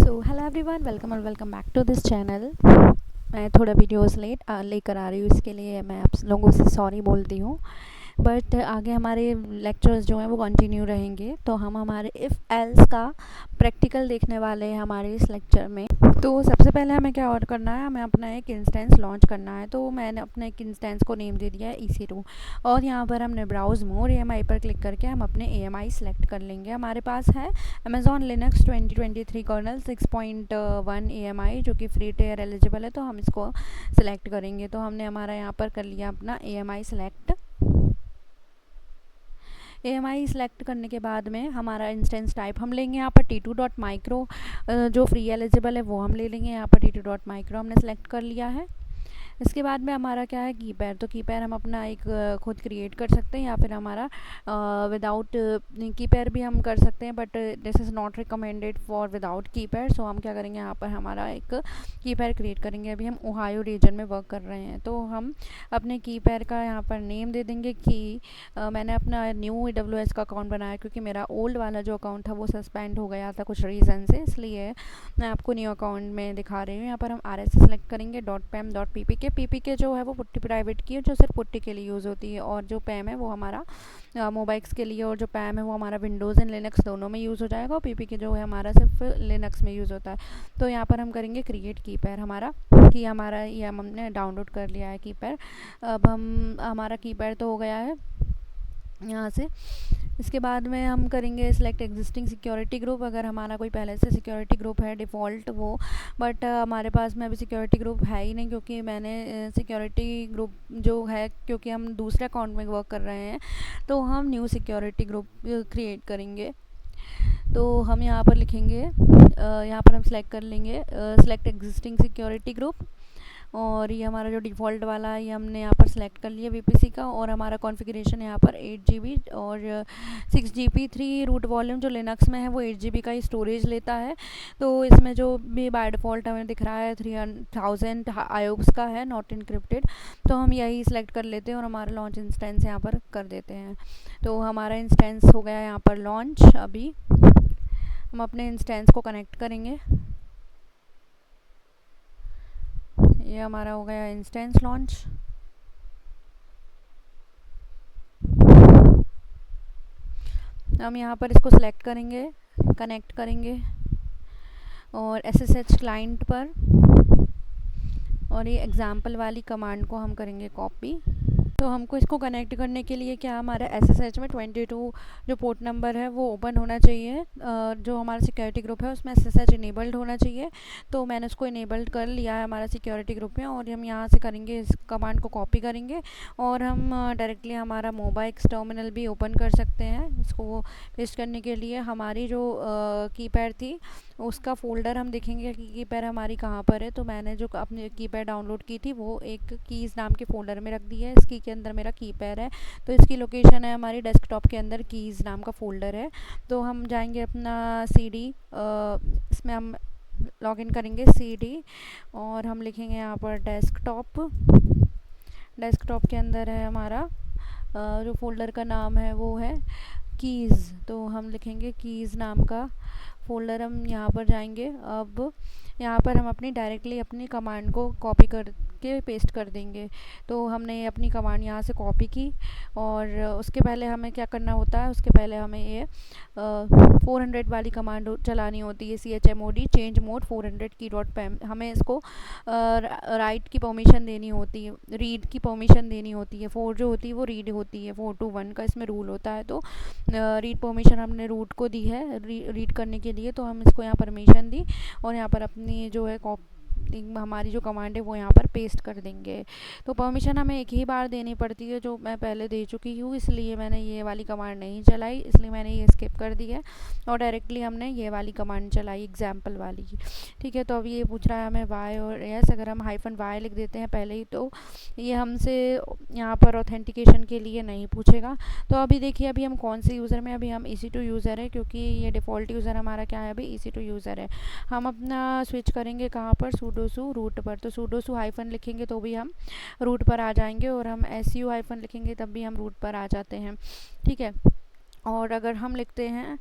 सो hello everyone, welcome और welcome back to this channel. मैं थोड़ा वीडियोस लेट लेकर आ रही हूँ, इसके लिए मैं आप लोगों से सॉरी बोलती हूँ। बट आगे हमारे लेक्चर्स जो हैं वो कंटिन्यू रहेंगे, तो हम हमारे इफ़ एल्स का प्रैक्टिकल देखने वाले हैं हमारे इस लेक्चर में। तो सबसे पहले हमें क्या और करना है, हमें अपना एक इंस्टेंस लॉन्च करना है। तो मैंने अपने एक इंस्टेंस को नेम दे दिया है EC2, और यहाँ पर हमने ब्राउज़ मोर EMI पर क्लिक करके हम अपने EMI सेलेक्ट कर लेंगे। हमारे पास है अमेज़ॉन लिनक्स 2023 कर्नल 6.1 EMI जो कि फ्री टेयर एलिजिबल है, तो हम इसको सिलेक्ट करेंगे। तो हमने हमारा यहाँ पर कर लिया अपना EMI सेलेक्ट। EMI सेलेक्ट करने के बाद में हमारा इंस्टेंस टाइप हम लेंगे यहाँ पर T2.micro, जो फ्री एलिजिबल है वो हम ले लेंगे। यहाँ पर T2.micro हमने सेलेक्ट कर लिया है। इसके बाद में हमारा क्या है, कीपैड। तो कीपैड हम अपना एक खुद क्रिएट कर सकते हैं, या फिर हमारा विदाउट कीपैड भी हम कर सकते हैं, but this is not recommended for without keypad. So हम क्या करेंगे, यहाँ पर हमारा एक कीपैड क्रिएट करेंगे। अभी हम ओहायो रीजन में वर्क कर रहे हैं, तो हम अपने कीपैड का यहाँ पर नेम दे देंगे कि मैंने अपना न्यू AWS का अकाउंट बनाया, क्योंकि मेरा ओल्ड वाला जो अकाउंट था वो सस्पेंड हो गया था कुछ रीज़न से, इसलिए मैं आपको न्यू अकाउंट में दिखा रही हूँ। यहाँ पर हम RS सेलेक्ट करेंगे .pam.ppk जो है वो पुट्टी प्राइवेट की है, जो सिर्फ पुट्टी के लिए यूज़ होती है, और जो पैम है वो हमारा मोबाइल्स के लिए, और जो पैम है वो हमारा विंडोज़ एंड लिनक्स दोनों में यूज़ हो जाएगा, और PPK जो है हमारा सिर्फ लिनक्स में यूज़ होता है। तो यहाँ पर हम करेंगे क्रिएट कीपैड हमारा ये हमने डाउनलोड कर लिया है कीपैड। अब हमारा कीपैड तो हो गया है यहाँ से। इसके बाद में हम करेंगे सिलेक्ट एग्जिस्टिंग सिक्योरिटी ग्रुप। अगर हमारा कोई पहले से सिक्योरिटी ग्रुप है डिफ़ॉल्ट वो, बट हमारे पास में अभी सिक्योरिटी ग्रुप है ही नहीं, क्योंकि मैंने सिक्योरिटी ग्रुप जो है, क्योंकि हम दूसरे अकाउंट में वर्क कर रहे हैं, तो हम न्यू सिक्योरिटी ग्रुप क्रिएट करेंगे। तो हम यहाँ पर लिखेंगे, यहाँ पर हम सेलेक्ट कर लेंगे सिलेक्ट एग्जिस्टिंग सिक्योरिटी ग्रुप, और ये हमारा जो डिफ़ॉल्ट वाला है ये हमने यहाँ पर सेलेक्ट कर लिया VPC का। और हमारा कॉन्फ़िगरेशन यहाँ पर 8 GB और 6 GB 3 रूट वॉल्यूम, जो लिनक्स में है वो 8 GB का ही स्टोरेज लेता है। तो इसमें जो भी बाय डिफ़ॉल्ट हमें दिख रहा है 3000 IOPS का है, नॉट इनक्रिप्टेड। तो हम यही सेलेक्ट कर लेते हैं और हमारा लॉन्च इंस्टेंस यहाँ पर कर देते हैं। तो हमारा इंस्टेंस हो गया यहाँ पर लॉन्च। अभी हम अपने इंस्टेंस को कनेक्ट करेंगे। ये हमारा हो गया इंस्टेंस लॉन्च। हम यहाँ पर इसको सिलेक्ट करेंगे, कनेक्ट करेंगे, और SSH क्लाइंट पर, और ये एग्जाम्पल वाली कमांड को हम करेंगे कॉपी। तो हमको इसको कनेक्ट करने के लिए क्या, हमारा SSH में 22 जो पोर्ट नंबर है वो ओपन होना चाहिए। जो हमारा सिक्योरिटी ग्रुप है उसमें SSH इनेबल्ड होना चाहिए। तो मैंने उसको इनेबल्ड कर लिया है हमारा सिक्योरिटी ग्रुप में, और हम यहाँ से करेंगे, इस कमांड को कॉपी करेंगे, और हम डायरेक्टली हमारा मोबाइल टर्मिनल भी ओपन कर सकते हैं। इसको पेस्ट करने के लिए हमारी जो कीपैड थी उसका फ़ोल्डर हम देखेंगे कि कीपैड हमारी कहाँ पर है। तो मैंने जो अपनी कीपैड डाउनलोड की थी वो एक कीज़ नाम के फ़ोल्डर में रख दी है। इसकी के अंदर मेरा कीपैड है, तो इसकी लोकेशन है हमारी डेस्कटॉप के अंदर, कीज़ नाम का फ़ोल्डर है। तो हम जाएंगे अपना CD, इसमें हम लॉगिन करेंगे CD, और हम लिखेंगे यहाँ पर डेस्कटॉप के अंदर है हमारा जो फ़ोल्डर का नाम है वो है कीज़। तो हम लिखेंगे कीज़ नाम का फ़ोल्डर, हम यहाँ पर जाएंगे। अब यहाँ पर हम डायरेक्टली अपनी कमांड को कॉपी करके पेस्ट कर देंगे। तो हमने अपनी कमांड यहाँ से कॉपी की, और उसके पहले हमें क्या करना होता है, उसके पहले हमें ये 400 वाली कमांड चलानी होती है, chmod change mode 400 key.pem। हमें इसको राइट की परमिशन देनी होती है, रीड की परमिशन देनी होती है। 4 जो होती है वो रीड होती है, 4 to 1 का इसमें रूल होता है। तो रीड परमिशन हमने रूट को दी है रीड करने के लिए, तो हम इसको यहाँ परमिशन दी, और यहाँ पर अपनी जो है हमारी जो कमांड है वो यहाँ पर पेस्ट कर देंगे। तो परमिशन हमें एक ही बार देनी पड़ती है, जो मैं पहले दे चुकी हूँ, इसलिए मैंने ये वाली कमांड नहीं चलाई, इसलिए मैंने ये स्किप कर दी है, और डायरेक्टली हमने ये वाली कमांड चलाई, एग्जाम्पल वाली। ठीक है, तो अभी ये पूछ रहा है हमें Y और S, अगर हम -y लिख देते हैं पहले ही, तो ये हमसे यहाँ पर ऑथेंटिकेशन के लिए नहीं पूछेगा। तो अभी देखिए, अभी हम कौन से यूज़र में, अभी हम EC2 यूज़र है, क्योंकि ये डिफ़ॉल्ट यूज़र हमारा क्या है, अभी EC2 यूज़र है। हम अपना स्विच करेंगे कहाँ पर, sudosu रूट पर। तो sudosu हाइफन लिखेंगे तो भी हम रूट पर आ जाएंगे, और हम su हाइफन लिखेंगे तब भी हम रूट पर आ जाते हैं। ठीक है, और अगर हम लिखते हैं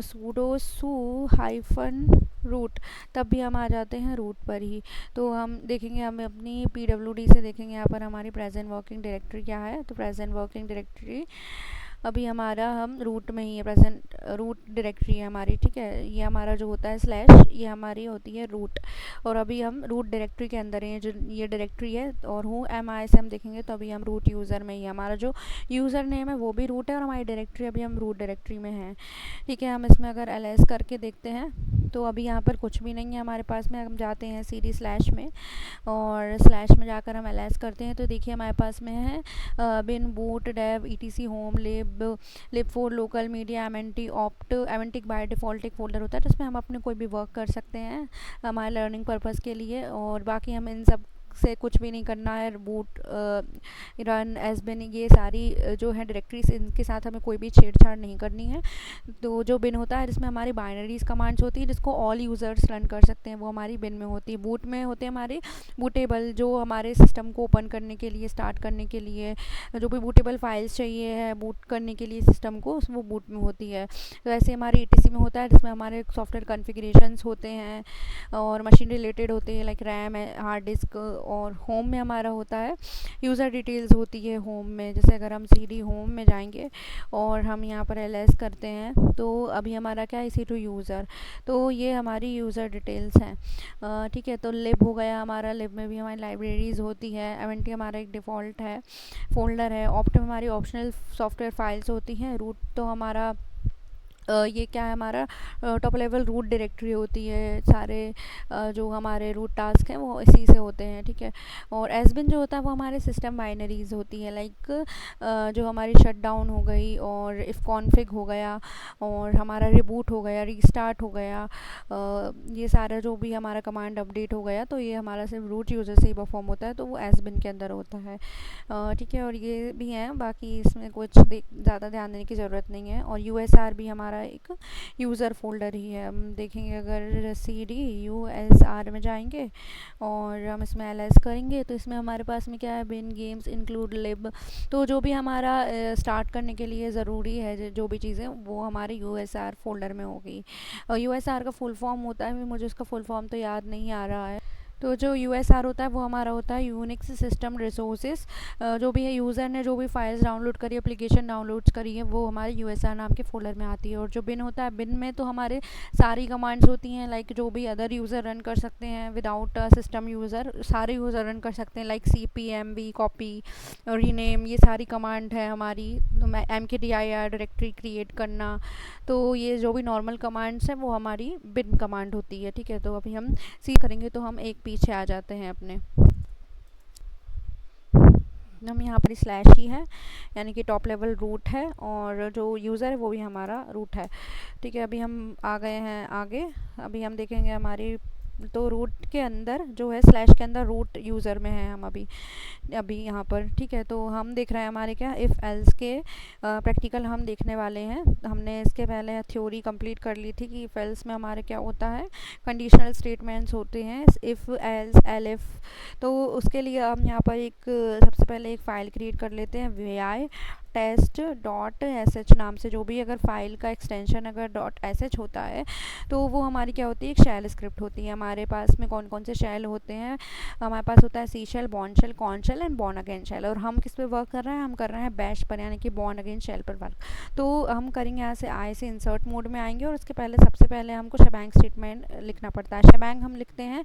sudosu हाइफन रूट, तब भी हम आ जाते हैं रूट पर ही। तो हम देखेंगे, हम अपनी PWD से देखेंगे यहाँ पर हमारी प्रेजेंट वर्किंग डायरेक्टरी क्या है। तो प्रेजेंट वर्किंग डायरेक्टरी अभी हमारा हम रूट में ही है, प्रेजेंट रूट डायरेक्टरी है हमारी, ठीक है। ये हमारा जो होता है स्लैश, ये हमारी होती है रूट, और अभी हम रूट डायरेक्टरी के अंदर हैं, जो ये डायरेक्टरी है। और हूँ MI से हम देखेंगे तो अभी हम रूट यूज़र में ही है, हमारा जो यूज़र नेम है वो भी रूट है, और हमारी डायरेक्टरी अभी हम रूट डायरेक्टरी में है, ठीक है। हम इसमें अगर ls करके देखते हैं तो अभी यहाँ पर कुछ भी नहीं है हमारे पास में। हम जाते हैं cd स्लैश में, और स्लैश में जाकर हम ls करते हैं तो देखिए हमारे पास में है bin boot dev etc home lib four local media MNT opt. MNT by default एक फोल्डर होता है जिसमें हम अपने कोई भी वर्क कर सकते हैं हमारे लर्निंग पर्पज़ के लिए, और बाकी हम इन सब से कुछ भी नहीं करना है। बूट रन एसबिन ये सारी जो है डायरेक्टरीज, इनके साथ हमें कोई भी छेड़छाड़ नहीं करनी है। तो जो बिन होता है जिसमें हमारी बाइनरीज कमांड्स होती है जिसको ऑल यूज़र्स रन कर सकते हैं, वो हमारी बिन में होती है। बूट में होते हैं हमारे बूटेबल, जो हमारे सिस्टम को ओपन करने के लिए, स्टार्ट करने के लिए जो भी बूटेबल फाइल्स चाहिए है बूट करने के लिए सिस्टम को, वो बूट में होती है। तो ऐसे हमारी ETC में होता है जिसमें हमारे सॉफ्टवेयर कॉन्फ़िगरेशंस होते हैं और मशीन रिलेटेड होते हैं, लाइक रैम है, हार्ड डिस्क। और होम में हमारा होता है यूज़र डिटेल्स होती है होम में। जैसे अगर हम CD होम में जाएंगे और हम यहाँ पर ls करते हैं तो अभी हमारा क्या है EC2 यूज़र, तो ये हमारी यूज़र डिटेल्स हैं, ठीक है। तो लिब हो गया हमारा, लिब में भी हमारी लाइब्रेरीज़ होती है। एमएनटी हमारा एक डिफ़ॉल्ट है फोल्डर है। ऑप्ट में हमारी ऑप्शनल सॉफ्टवेयर फाइल्स होती हैं। रूट तो हमारा ये क्या है, हमारा टॉप लेवल रूट डायरेक्टरी होती है। सारे जो हमारे रूट टास्क हैं वो इसी से होते हैं, ठीक है। और एसबिन जो होता है वो हमारे सिस्टम बाइनरीज होती है, लाइक जो हमारी शट डाउन हो गई और इफ़ कॉन्फ़िग हो गया और हमारा रिबूट हो गया, रीस्टार्ट हो गया, ये सारा जो भी हमारा कमांड अपडेट हो गया, तो ये हमारा सिर्फ रूट यूज़र से ही परफॉर्म होता है, तो वो एसबिन के अंदर होता है, ठीक है। और ये भी हैं, बाकी इसमें कुछ ज़्यादा ध्यान देने की ज़रूरत नहीं है। और USR भी हमारा एक यूज़र फोल्डर ही है। हम देखेंगे अगर CD USR में जाएंगे और हम इसमें ls करेंगे तो इसमें हमारे पास में क्या है, बिन गेम्स इंक्लूड लिब। तो जो भी हमारा स्टार्ट करने के लिए ज़रूरी है जो भी चीज़ें, वो हमारे USR फोल्डर में होगी। USR का फुल फॉर्म होता है, मुझे उसका फुल फॉर्म तो याद नहीं आ रहा है। तो जो USR होता है वो हमारा होता है यूनिक्स सिस्टम रिसोर्सेज। जो भी है यूज़र ने जो भी फाइल्स डाउनलोड करी, एप्लीकेशन डाउनलोड करी है, वो हमारे USR नाम के फोल्डर में आती है। और जो बिन होता है, बिन में तो हमारे सारी कमांड्स होती हैं, लाइक जो भी अदर यूज़र रन कर सकते हैं विदाउट सिस्टम यूज़र, सारे यूज़र रन कर सकते हैं, लाइक CPMV कॉपी और रीनेम, ये सारी कमांड है हमारी। MKDIR डायरेक्टरी क्रिएट करना, तो ये जो भी नॉर्मल कमांड्स हैं वो हमारी बिन कमांड होती है, ठीक है। तो अभी हम सी करेंगे तो हम एक पीछे आ जाते हैं अपने, हम यहाँ पर स्लैश ही है, यानी कि टॉप लेवल रूट है, और जो यूज़र है वो भी हमारा रूट है, ठीक है। अभी हम आ गए हैं आगे। अभी हम देखेंगे हमारी, तो रूट के अंदर जो है स्लैश के अंदर रूट यूज़र में है हम अभी यहाँ पर, ठीक है। तो हम देख रहे हैं हमारे क्या इफ़ एल्स के प्रैक्टिकल हम देखने वाले हैं। हमने इसके पहले थ्योरी कंप्लीट कर ली थी कि इफ़ एल्स में हमारे क्या होता है, कंडीशनल स्टेटमेंट्स होते हैं, इफ़ एल्स एलिफ। तो उसके लिए हम यहाँ पर एक सबसे पहले एक फ़ाइल क्रिएट कर लेते हैं, vi test.sh नाम से। जो भी अगर फाइल का एक्सटेंशन अगर .sh होता है तो वो हमारी क्या होती है, एक शैल स्क्रिप्ट होती है। हमारे पास में कौन कौन से शैल होते हैं, हमारे पास होता है C shell, Bourne shell, Korn shell and Bourne again shell. और हम किस पे वर्क कर रहे हैं, हम कर रहे हैं बैश पर, यानी कि बॉर्न अगेन शेल पर वर्क। तो हम करेंगे यहाँ से आई से इंसर्ट मोड में आएंगे, और उसके पहले सबसे पहले हमको शबैंग स्टेटमेंट लिखना पड़ता है। शबैंग हम लिखते हैं,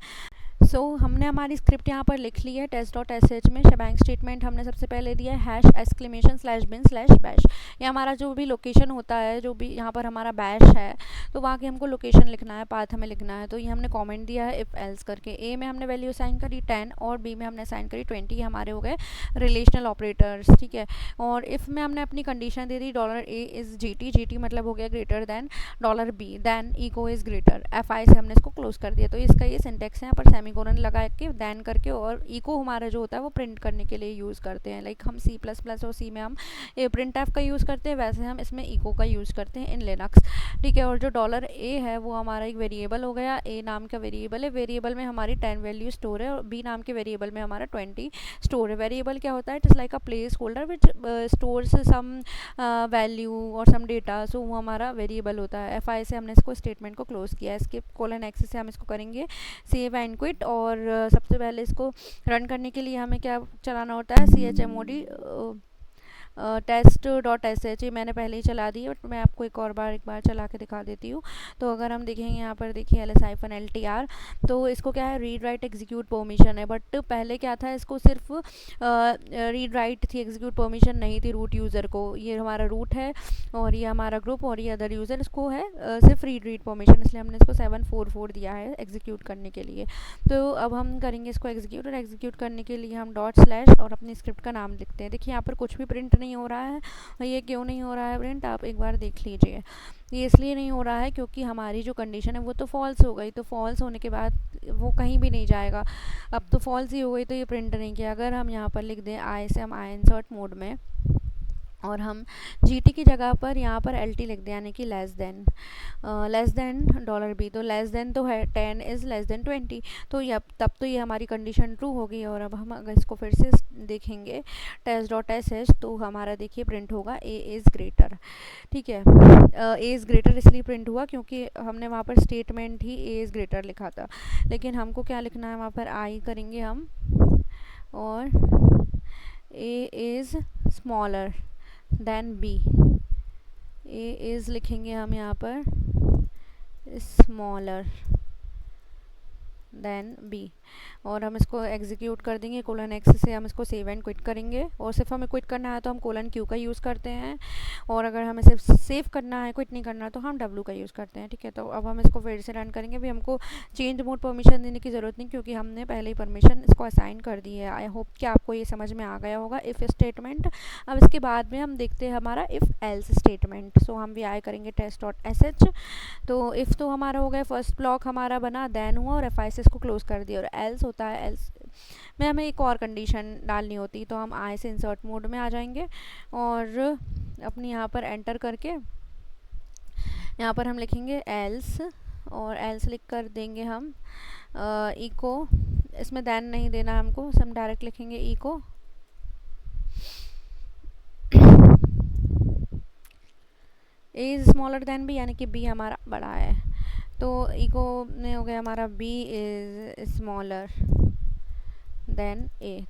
हमने हमारी स्क्रिप्ट यहाँ पर लिख ली है test.sh में। शबैंग स्टेटमेंट हमने सबसे पहले दिया है #!bin/bash। ये हमारा जो भी लोकेशन होता है, जो भी यहाँ पर हमारा बैश है, तो वहाँ की हमको लोकेशन लिखना है, पाथ हमें लिखना है। तो ये हमने कमेंट दिया है इफ़ एल्स करके। A में हमने वैल्यू असाइन करी 10 और B में हमने असाइन करी 20। हमारे हो गए रिलेशनल ऑपरेटर्स, ठीक है। और इफ़ में हमने अपनी कंडीशन दे दी $A इज़ GT मतलब हो गया greater than $B, then echo is greater, FI से हमने इसको क्लोज कर दिया। तो इसका ये सिंटेक्स है, यहाँ पर सेमी सेमीकोलन लगा के देन करके, और इको हमारा जो होता है वो प्रिंट करने के लिए यूज़ करते हैं। लाइक हम C++ और सी में हम प्रिंट एफ का यूज़ करते हैं, वैसे हम इसमें इको का यूज़ करते हैं इन लिनक्स, ठीक है। और जो $a है वो हमारा एक वेरिएबल हो गया, a नाम का वेरिएबल है, वेरिएबल में हमारी 10 वैल्यू स्टोर है, और b नाम के वेरिएबल में हमारा 20 स्टोर है। वेरिएबल क्या होता है? It is like a place holder which stores some value और सम डेटा, सो वो हमारा वेरिएबल होता है। fi से हमने इसको स्टेटमेंट को क्लोज किया है। इसके :x से हम इसको करेंगे सेव एंड क्विट, और सबसे पहले इसको रन करने के लिए हमें क्या चलाना होता है? chmod test.sh, ये मैंने पहले ही चला दी है, बट मैं आपको एक बार चला के दिखा देती हूँ। तो अगर हम देखेंगे यहाँ पर देखिए ls-ltr, तो इसको क्या है? रीड राइट एग्जीक्यूट परमिशन है, बट पहले क्या था? इसको सिर्फ रीड राइट थी, एग्जीक्यूट परमिशन नहीं थी रूट यूज़र को। ये हमारा रूट है और ये हमारा ग्रुप और ये अदर यूज़र, इसको है सिर्फ रीड परमिशन, इसलिए हमने इसको 744 दिया है एग्जीक्यूट करने के लिए। तो अब हम करेंगे इसको एग्जीक्यूट, और एग्जीक्यूट करने के लिए हम / और अपनी स्क्रिप्ट का नाम लिखते हैं। देखिए यहाँ पर कुछ भी प्रिंट नहीं हो रहा है, ये क्यों नहीं हो रहा है प्रिंट? आप एक बार देख लीजिए। ये इसलिए नहीं हो रहा है क्योंकि हमारी जो कंडीशन है वो तो फॉल्स हो गई, तो फॉल्स होने के बाद वो कहीं भी नहीं जाएगा। अब तो फॉल्स ही हो गई तो ये प्रिंट नहीं किया। अगर हम यहाँ पर लिख दें आई से हम insert मोड में, और हम GT की जगह पर यहाँ पर LT लिख दें, यानी कि लेस देन $b, तो लेस देन तो है 10 इज़ लेस देन 20, तो ये तब तो ये हमारी कंडीशन ट्रू होगी। और अब हम अगर इसको फिर से देखेंगे test.sh, तो हमारा देखिए प्रिंट होगा a इज़ ग्रेटर, ठीक है। a इज़ ग्रेटर इसलिए प्रिंट हुआ क्योंकि हमने वहाँ पर statement he a is greater लिखा था, लेकिन हमको क्या लिखना है? वहाँ पर I करेंगे हम, और a is smaller than b, a is लिखेंगे हम यहाँ पर स्मॉलर देन b, और हम इसको एग्जीक्यूट कर देंगे। :x से हम इसको सेव एंड क्विट करेंगे, और सिर्फ हमें क्विट करना है तो हम :q का यूज़ करते हैं, और अगर हमें सिर्फ सेव करना है, क्विट नहीं करना, तो हम w का यूज़ करते हैं, ठीक है। तो अब हम इसको फिर से रन करेंगे। भी हमको चेंज मोड परमिशन देने की ज़रूरत नहीं, क्योंकि हमने पहले ही परमिशन इसको असाइन कर दी है। आई होप कि आपको ये समझ में आ गया होगा इफ़ स्टेटमेंट। अब इसके बाद में हम देखते हैं हमारा इफ़ एल्स स्टेटमेंट। सो हम भी करेंगे test.sh, तो इफ़ तो हमारा हो गया, फर्स्ट ब्लॉक हमारा बना, देन हुआ, और fi से इसको क्लोज कर दिया। और एल्स होता है, एल्स में हमें एक और कंडीशन डालनी होती, तो हम आई से इंसर्ट मोड में आ जाएंगे, और अपनी यहाँ पर एंटर करके यहाँ पर हम लिखेंगे एल्स, और एल्स लिख कर देंगे हम इको, इसमें देन नहीं देना हमको, हम डायरेक्ट लिखेंगे echo a is smaller than b, यानी कि b हमारा बड़ा है, तो इको में हो गया हमारा b is smaller then a।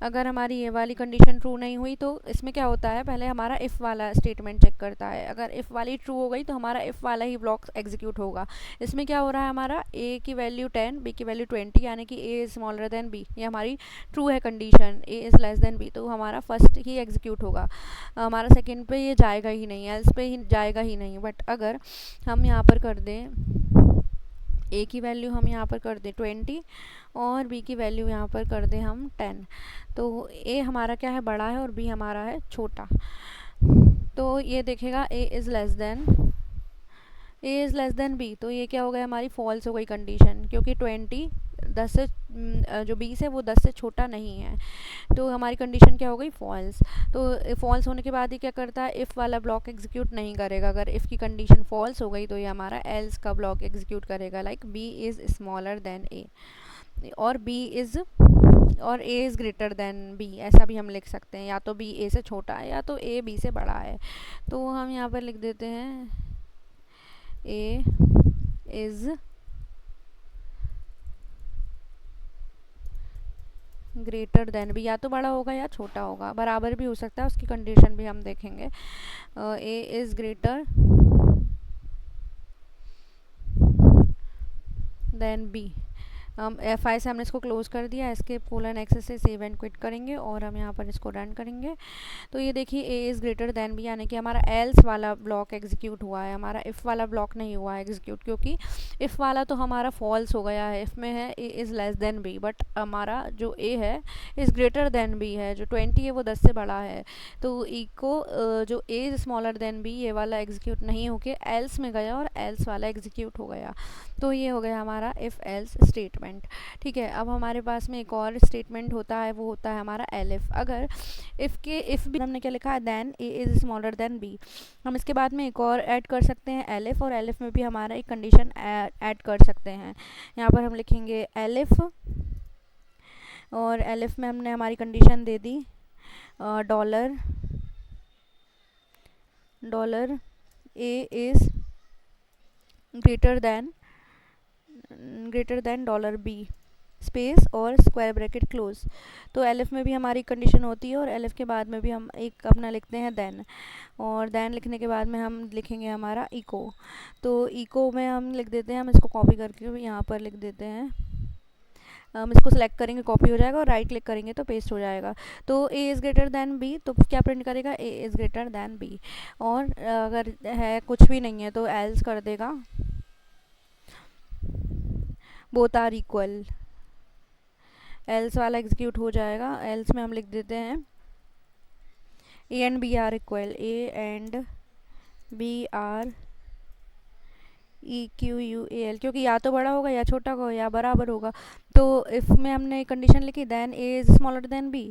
अगर हमारी ये वाली कंडीशन ट्रू नहीं हुई तो इसमें क्या होता है? पहले हमारा इफ़ वाला स्टेटमेंट चेक करता है। अगर इफ़ वाली ट्रू हो गई तो हमारा इफ़ वाला ही ब्लॉक एग्जीक्यूट होगा। इसमें क्या हो रहा है? हमारा a की वैल्यू 10, b की वैल्यू 20, यानी कि a is smaller than b, ये हमारी ट्रू है condition, a is less then b, तो हमारा फर्स्ट ही एग्जीक्यूट होगा, हमारा सेकेंड पे ये जाएगा ही नहीं, एल्स पे ही जाएगा ही नहीं। बट अगर हम यहाँ पर कर दें a की वैल्यू हम यहाँ पर कर दें 20, और b की वैल्यू यहाँ पर कर दें हम 10, तो a हमारा क्या है? बड़ा है, और b हमारा है छोटा। तो ये देखेगा a is less then b, तो ये क्या हो गया? हमारी फॉल्स हो गई कंडीशन, क्योंकि 20 10 से जो 20 है वो 10 से छोटा नहीं है, तो हमारी कंडीशन क्या हो गई? फॉल्स। तो फॉल्स होने के बाद ही क्या करता है? इफ़ वाला ब्लॉक एग्जीक्यूट नहीं करेगा। अगर इफ़ की कंडीशन फॉल्स हो गई तो ये हमारा एल्स का ब्लॉक एग्जीक्यूट करेगा, like b is smaller then a, और a is greater then b, ऐसा भी हम लिख सकते हैं, या तो b a से छोटा है या तो a b से बड़ा है। तो हम यहाँ पर लिख देते हैं a is greater then b, या तो बड़ा होगा या छोटा होगा, बराबर भी हो सकता है, उसकी कंडीशन भी हम देखेंगे। a is greater then b, F5 से हमने इसको क्लोज़ कर दिया, एस्केप कोलन एक्सेस से सेव एंड क्विट करेंगे और हम यहाँ पर इसको रन करेंगे। तो ये देखिए A is greater than B, यानी कि हमारा एल्स वाला ब्लॉक एग्जीक्यूट हुआ है, हमारा इफ़ वाला ब्लॉक नहीं हुआ है एग्जीक्यूट, क्योंकि इफ़ वाला तो हमारा फॉल्स हो गया है। इफ़ में है A is less than B, but हमारा जो ए है इज़ ग्रेटर देन बी है, जो 20 है वो 10 से बड़ा है। तो ई को जो A is smaller than B ये वाला एग्जीक्यूट नहीं होके एल्स में गया और एल्स वाला एग्जीक्यूट हो गया। तो ये हो गया हमारा इफ़ एल्स स्टेटमेंट। ठीक है, अब हमारे पास में एक और स्टेटमेंट होता है, वो होता है हमारा एलिफ। अगर इफ़ भी हमने क्या लिखा है, then A is smaller than B, हम इसके बाद में एक और ऐड कर सकते हैं एलिफ, और एलिफ में भी हमारा एक कंडीशन ऐड कर सकते हैं। यहाँ पर हम लिखेंगे एलिफ, और एलिफ में हमने हमारी कंडीशन दे दी dollar A is greater than dollar B space और स्क्वायर ब्रैकेट क्लोज। तो एलिफ में भी हमारी कंडीशन होती है, और एलिफ के बाद में भी हम एक अपना लिखते हैं देन, और देन लिखने के बाद में हम लिखेंगे हमारा इको। तो इको में हम लिख देते हैं, हम इसको कॉपी करके यहाँ पर लिख देते हैं, हम इसको सेलेक्ट करेंगे कॉपी हो जाएगा, और राइट क्लिक करेंगे तो पेस्ट हो जाएगा। तो A is greater than B, तो क्या प्रिंट करेगा, A is greater than B. और अगर है कुछ भी नहीं है तो एल्स कर देगा बोथ आर इक्वल, एल्स वाला एग्जीक्यूट हो जाएगा। एल्स में हम लिख देते हैं A and B are equal, A and B are EQUAL, क्योंकि या तो बड़ा होगा या छोटा होगा या बराबर होगा। तो इफ़ में हमने कंडीशन लिखी then A is smaller than B,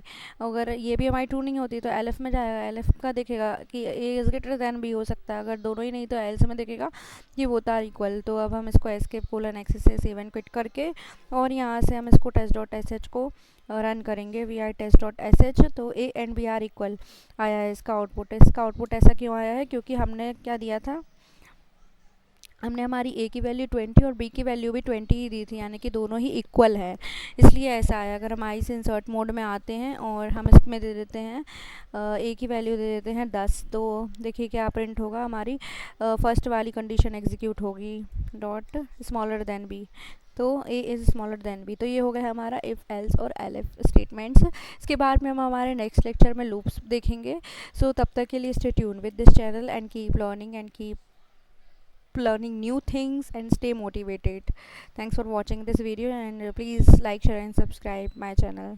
अगर ये भी हमारी ट्रू नहीं होती तो एलिफ में जाएगा, एलिफ का देखेगा कि A is greater than B हो सकता है, अगर दोनों ही नहीं तो एल्स में देखेगा कि वो तार इक्वल। तो अब हम इसको एस्केप कोलन एक्सेस से सेव एंड क्विट करके, और यहाँ से हम इसको test.sh को रन करेंगे, vi test.sh। तो A and B are equal आया है इसका आउटपुट। इसका आउटपुट ऐसा क्यों आया है, क्योंकि हमने क्या दिया था, हमने हमारी ए की वैल्यू 20 और बी की वैल्यू भी 20 ही दी थी, यानी कि दोनों ही इक्वल है, इसलिए ऐसा आया। अगर हम आई से इंसर्ट मोड में आते हैं और हम इसमें दे देते हैं ए की वैल्यू दे देते हैं 10, तो देखिए क्या प्रिंट होगा, हमारी फर्स्ट वाली कंडीशन एग्जीक्यूट होगी, डॉट स्मॉलर देन बी, तो A is smaller than B. तो ये हो गया हमारा इफ़ एल्स और एलिफ स्टेटमेंट्स। इसके बाद में हम हमारे नेक्स्ट लेक्चर में लूप्स देखेंगे। सो तब तक के लिए stay tune with this channel and keep learning and keep learning new things and stay motivated. Thanks for watching this video, and please like, share and subscribe my channel.